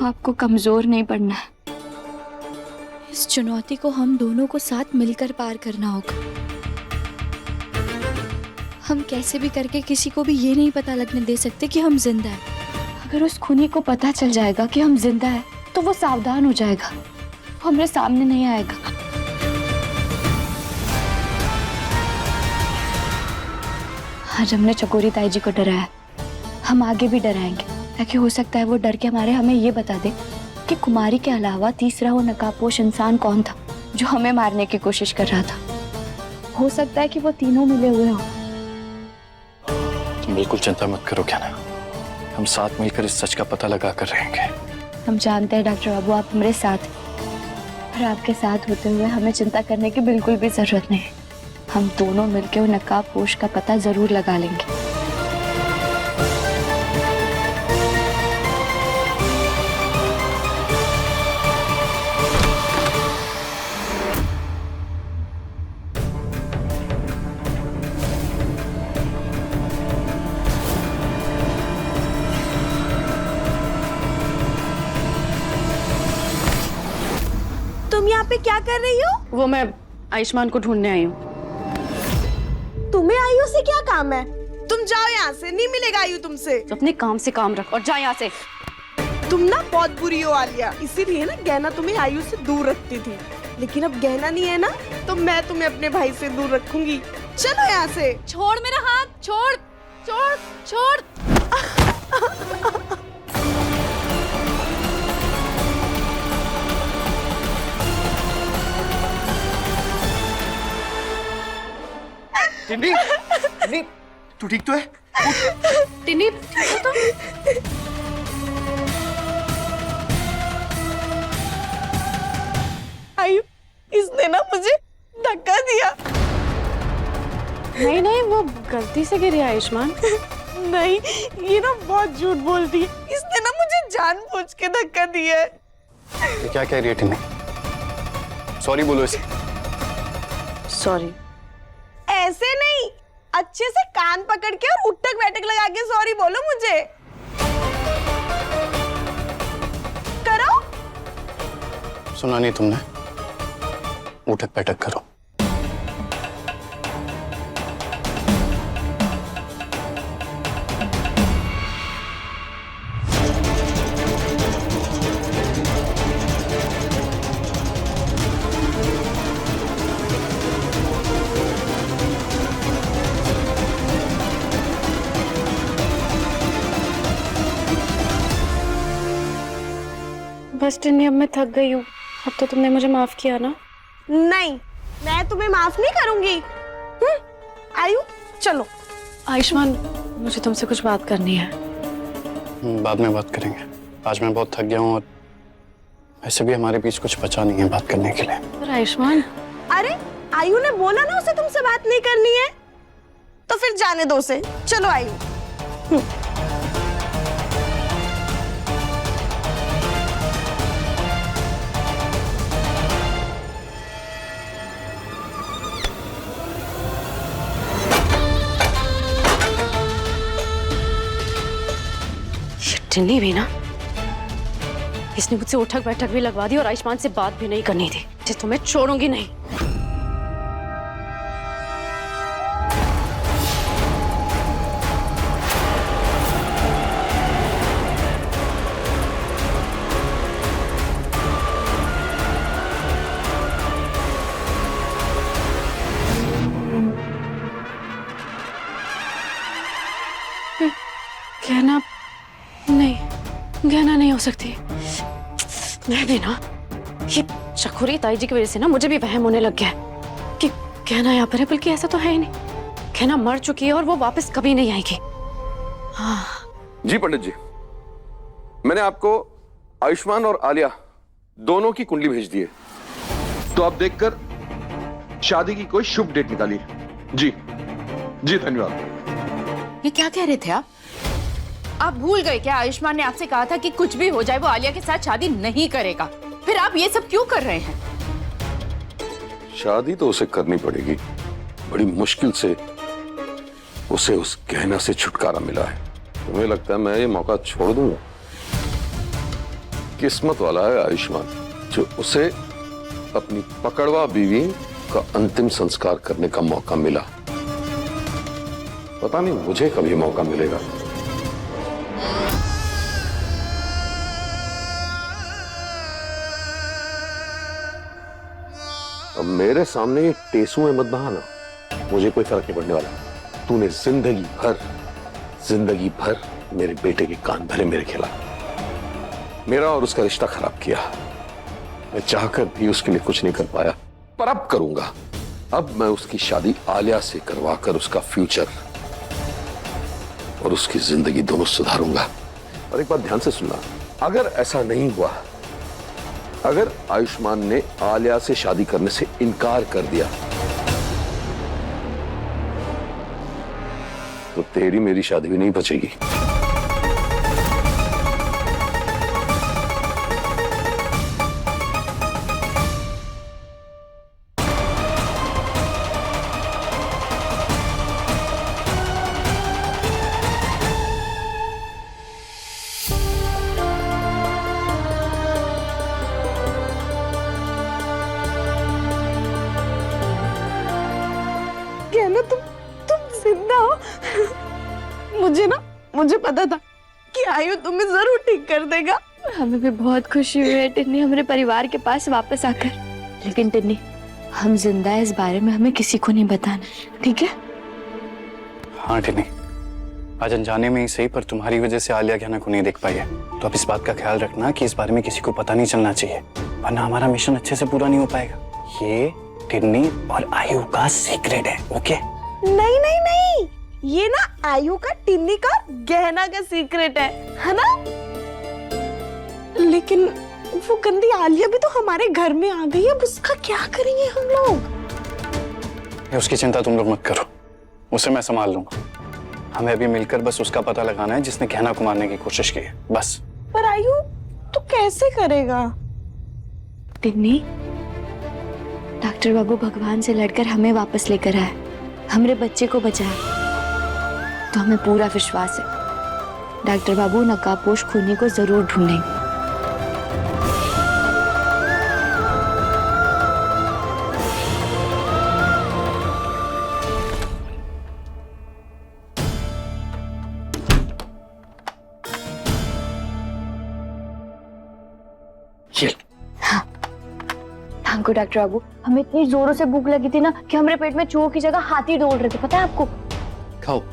आपको कमजोर नहीं पड़ना है। इस चुनौती को हम दोनों को साथ मिलकर पार करना होगा। हम कैसे भी करके किसी को भी ये नहीं पता लगने दे सकते कि हम जिंदा हैं। अगर उस खूनी को पता चल जाएगा कि हम जिंदा हैं, तो वो सावधान हो जाएगा, वो हमारे सामने नहीं आएगा। आज हमने चकोरी ताई जी को डराया, हम आगे भी डराएंगे, ताकि हो सकता है वो डर के हमारे हमें ये बता दे कि कुमारी के अलावा तीसरा वो नकाबपोश इंसान कौन था जो हमें मारने की कोशिश कर रहा था। हो सकता है कि वो तीनों मिले हुए हों। बिल्कुल चिंता मत करो क्या ना, हम साथ मिलकर इस सच का पता लगा कर रहेंगे। हम जानते हैं डॉक्टर बाबू, आप हमारे साथ हैं, और आपके साथ होते हुए हमें चिंता करने की बिल्कुल भी जरूरत नहीं है। हम दोनों मिलकर वो नकाबपोश का पता जरूर लगा लेंगे। तुम यहाँ पे क्या कर रही हो? वो मैं आयुष्मान को ढूंढने आई हूँ। तुम्हें आयु से क्या काम है? तुम जाओ यहाँ से, नहीं मिलेगा आयु तुमसे। तो अपने काम से काम रख और जा यहाँ से। तुम ना बहुत बुरी हो आलिया, इसीलिए ना गहना तुम्हें आयु से दूर रखती थी, लेकिन अब गहना नहीं है ना, तो मैं तुम्हें अपने भाई से दूर रखूंगी। चलो यहाँ से। छोड़ मेरा हाथ, छोड़ छोड़ छोड़। टिनी, टिनी, तू ठीक तो है? टिनी, तो आयु, इसने ना मुझे धक्का दिया। नहीं नहीं, वो गलती से गिरी आयुष्मान। नहीं, ये ना बहुत झूठ बोलती है, इसने ना मुझे जानबूझ के धक्का दिया है। ये क्या कह रही है टिनी? सॉरी बोलो इसे। सॉरी। ऐसे नहीं, अच्छे से कान पकड़ के और उठक बैठक लगा के सॉरी बोलो मुझे। करो। सुना नहीं तुमने? उठक बैठक करो। बस टिनी, अब मैं थक गई हूँ। अब तो तुमने मुझे माफ किया ना? नहीं, मैं तुम्हें माफ नहीं करूंगी। आयु, चलो। आयुष्मान, मुझे तुमसे कुछ बात करनी है। बाद में बात करेंगे, आज मैं बहुत थक गया हूँ और वैसे भी हमारे बीच कुछ बचा नहीं है बात करने के लिए। पर आयुष्मान। अरे, आयु ने बोला ना उसे तुमसे बात नहीं करनी है, तो फिर जाने दो उसे। चलो आयु। टिनी भी ना, इसने मुझसे उठक बैठक भी लगवा दी और आयुष्मान से बात भी नहीं करनी थी। जिस तुम्हें छोड़ूंगी नहीं। कहना नहीं, गहना नहीं हो सकती। मैं भी ना, ये चकोरी ताई जी की वजह से ना मुझे भी वहम होने लग गया है कि गहना यहाँ पर है, बल्कि ऐसा तो है ही नहीं। गहना मर चुकी है और वो वापस कभी नहीं आएगी। हाँ। जी पंडित जी, मैंने आपको आयुष्मान और आलिया दोनों की कुंडली भेज दी है, तो आप देखकर शादी की कोई शुभ डेट निकालिए। जी जी, धन्यवाद। ये क्या कह रहे थे आप भूल गए क्या? आयुष्मान ने आपसे कहा था कि कुछ भी हो जाए वो आलिया के साथ शादी नहीं करेगा, फिर आप ये सब क्यों कर रहे हैं? शादी तो उसे करनी पड़ेगी, बड़ी मुश्किल से उसे उस गहना से छुटकारा मिला है। तुम्हें लगता है मैं ये मौका छोड़ दूंगा? किस्मत वाला है आयुष्मान जो उसे अपनी पकड़वा बीवी का अंतिम संस्कार करने का मौका मिला। पता नहीं मुझे कभी मौका मिलेगा। अब मेरे सामने ये टेसू में मत बहाना, मुझे कोई फर्क नहीं पड़ने वाला। तूने जिंदगी भर मेरे बेटे के कान भरे मेरे खिलाफ, मेरा और उसका रिश्ता खराब किया। मैं चाहकर भी उसके लिए कुछ नहीं कर पाया, पर अब करूंगा। अब मैं उसकी शादी आलिया से करवाकर उसका फ्यूचर और उसकी जिंदगी दोनों सुधारूंगा। और एक बात ध्यान से सुनना, अगर ऐसा नहीं हुआ, अगर आयुष्मान ने आलिया से शादी करने से इनकार कर दिया, तो तेरी मेरी शादी भी नहीं बचेगी। गहना तुम जिंदा हो। मुझे पता था कि आयु तुम्हें जरूर ठीक कर देगा। हमें भी बहुत खुशी हुई है टिन्नी हमारे परिवार के पास वापस आकर। लेकिन टिन्नी, हम जिंदा है इस बारे में हमें किसी को नहीं बताना, ठीक है? हाँ टिन्नी, आज अनजाने में ही सही पर तुम्हारी वजह से आलिया गहना को नहीं देख पाई है। तो अब इस बात का ख्याल रखना कि इस बारे में किसी को पता नहीं चलना चाहिए, वरना हमारा मिशन अच्छे से पूरा नहीं हो पाएगा। ये टिन्नी और आयु का सीक्रेट है, ओके? नहीं, ये ना आयु का, टिन्नी का, गहना का सीक्रेट है ना? लेकिन वो गंदी आलिया भी तो हमारे घर में आ गई है, अब उसका क्या करेंगे हम लोग? उसकी चिंता तुम लोग मत करो, उसे मैं संभाल लूंगा। हमें अभी मिलकर बस उसका पता लगाना है जिसने गहना को मारने की कोशिश की है, बस। पर आयु तो कैसे करेगा? टिन्नी, डॉक्टर बाबू भगवान से लड़कर हमें वापस लेकर आए, हमारे बच्चे को बचाया। तो हमें पूरा विश्वास है डॉक्टर बाबू नकाबपोश खूनी को जरूर ढूंढेंगे। हमको डॉक्टर बाबू, हमें इतनी जोरों से भूख लगी थी ना कि हमारे पेट में चूहों की जगह हाथी दौड़ रहे थे, पता है आपको? खाओ।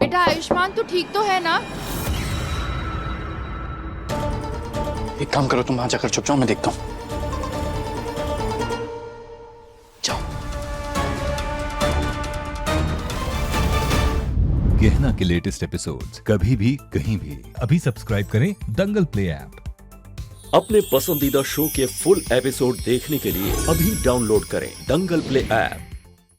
बेटा आयुष्मान तू ठीक तो है ना? एक काम करो, तुम वहां जाकर चुप जाओ, मैं देखता हूँ। जाओ। गहना के लेटेस्ट एपिसोड्स कभी भी कहीं भी अभी सब्सक्राइब करें दंगल प्ले ऐप। अपने पसंदीदा शो के फुल एपिसोड देखने के लिए अभी डाउनलोड करें दंगल प्ले ऐप।